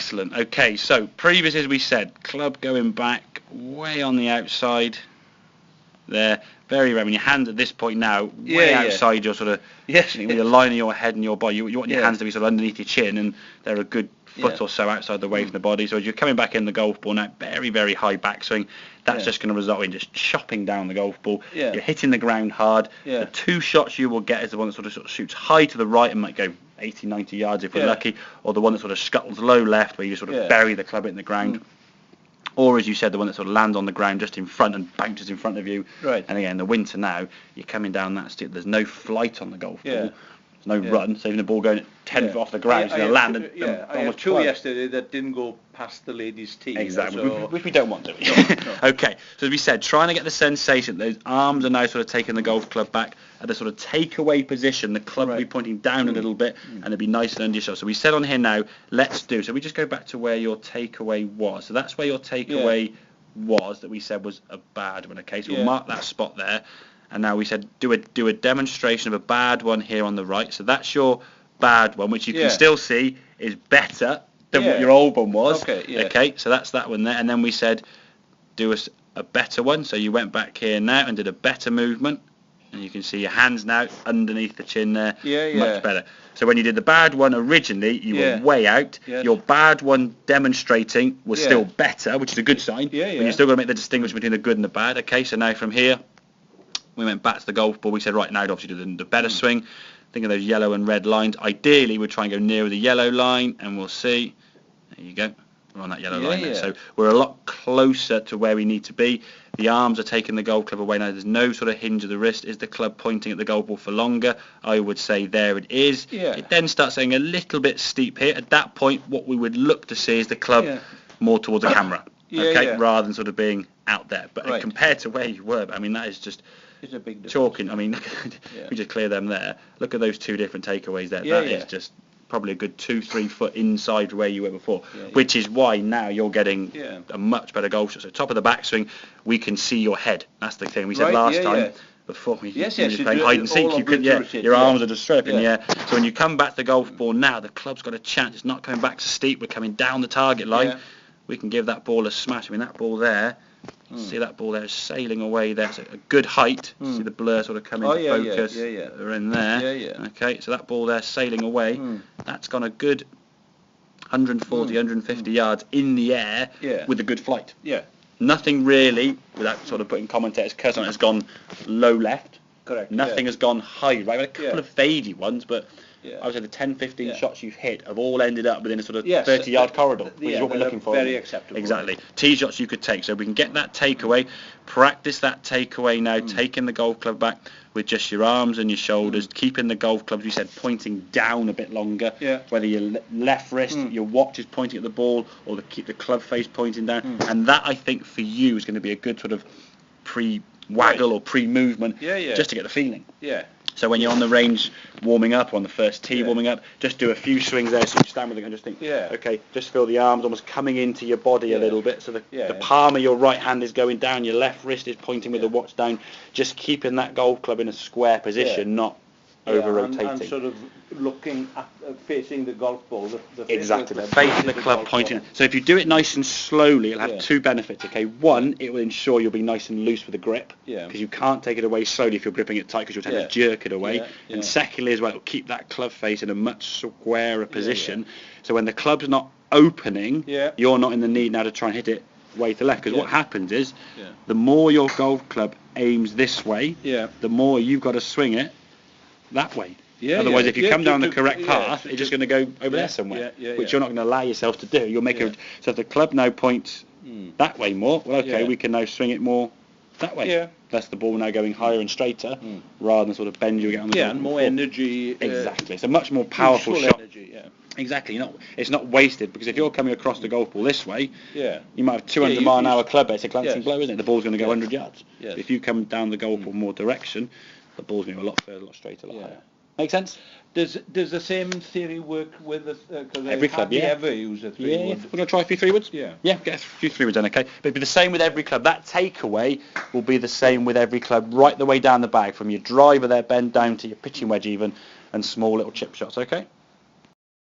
Excellent. Okay, so previous, as we said, club going back way on the outside there. Very rare. When your hands at this point now, way outside your sort of, with the line of your head and your body, you want your hands to be sort of underneath your chin, and they're a good foot or so outside the way from the body. So as you're coming back in the golf ball now, very, very high backswing, that's just going to result in just chopping down the golf ball. You're hitting the ground hard. The two shots you will get is the one that sort of shoots high to the right and might go 80, 90 yards if we're lucky, or the one that sort of scuttles low left where you sort of bury the club in the ground. Or, as you said, the one that sort of lands on the ground just in front and bounces in front of you. Right. And again, in the winter now, you're coming down that steep. There's no flight on the golf ball. There's no run. So even the ball going at 10 foot off the ground, it's going to land. I had two yesterday that didn't go past the ladies' tee. Exactly, which we don't want to. No. Okay, so as we said, trying to get the sensation, those arms are now sort of taking the golf club back at a sort of takeaway position. The club will be pointing down a little bit, and it'll be nice and under yourself. So we said on here now, let's do. So we just go back to where your takeaway was. So that's where your takeaway was that we said was a bad one. Okay, so we'll mark that spot there. And now we said do a demonstration of a bad one here on the right. So that's your bad one, which you can still see is better than what your old one was. Okay, so that's that one there. And then we said do a better one. So you went back here now and did a better movement. And you can see your hands now underneath the chin there. Much better. So when you did the bad one originally, you were way out. Your bad one demonstrating was still better, which is a good sign. But you're still got to make the distinction between the good and the bad. Okay, so now from here, we went back to the golf ball. We said, right, now obviously do the better swing. Think of those yellow and red lines. Ideally, we'll try and go nearer the yellow line, and we'll see. There you go. We're on that yellow line there. So we're a lot closer to where we need to be. The arms are taking the golf club away now. There's no sort of hinge of the wrist. Is the club pointing at the golf ball for longer? I would say there it is. It then starts getting a little bit steep here. At that point, what we would look to see is the club more towards the camera, rather than sort of being out there. But compared to where you were, I mean, that is just... It's a big difference. Chalking. I mean, we just clear them there. Look at those two different takeaways there. That is just probably a good 2-3 foot inside where you were before, which is why now you're getting a much better golf shot. So top of the backswing, we can see your head. That's the thing we said last time. Before we were playing hide and seek, you couldn't. Your arms are just straight up in the air. So when you come back to the golf ball now, the club's got a chance. It's not coming back so steep. We're coming down the target line. We can give that ball a smash. I mean, that ball there. See that ball there is sailing away there. It's a good height. See the blur sort of come into focus. They're in there. Okay, so that ball there sailing away. That's gone a good 140, 150 yards in the air with a good flight. Nothing really, without sort of putting commentators' curse on it, has gone low left. Correct. Nothing has gone high right. A couple of fadey ones, but I would say the 10-15 shots you've hit have all ended up within a sort of 30-yard corridor, which is what we're looking for. Very acceptable. Exactly. Tee shots you could take, so we can get that takeaway, practice that takeaway now, taking the golf club back with just your arms and your shoulders, keeping the golf club, as you said, pointing down a bit longer, whether your left wrist, your watch is pointing at the ball, or keep the club face pointing down, and that, I think, for you is going to be a good sort of pre-waggle or pre-movement, just to get the feeling. So when you're on the range warming up, or on the first tee warming up, just do a few swings there, so you stand with it and just think, okay, just feel the arms almost coming into your body a little bit, so the palm of your right hand is going down, your left wrist is pointing with the watch down, just keeping that golf club in a square position, not over-rotating. And sort of looking at, facing the golf ball. Exactly, the face of the club pointing. So if you do it nice and slowly, it'll have two benefits, okay? One, it will ensure you'll be nice and loose with the grip, because you can't take it away slowly if you're gripping it tight, because you'll tend to jerk it away. And secondly as well, it'll keep that club face in a much squarer position, so when the club's not opening, you're not in the need now to try and hit it way to left, because what happens is, the more your golf club aims this way, the more you've got to swing it that way. Otherwise, if you come down the correct path, it's just going to go over there somewhere, which you're not going to allow yourself to do. You'll make so if the club now points that way more, well, okay, we can now swing it more that way. That's the ball now going higher and straighter, rather than sort of bend you again on the ball. And more energy. Exactly. It's a much more powerful shot. Energy, Exactly. It's not wasted, because if you're coming across the golf ball this way, you might have 200 mile an hour club base, a glancing blow, isn't it? The ball's going to go 100 yards. If you come down the golf ball more direction, the ball's going to go a lot further, a lot straighter, a lot higher. Make sense? Does the same theory work with every club? Ever use a 3-wood? We're going to try a few 3-woods? Get a few 3-woods done, okay? But it'll be the same with every club. That takeaway will be the same with every club, right the way down the bag, from your driver there, bend down to your pitching wedge even, and small little chip shots, okay?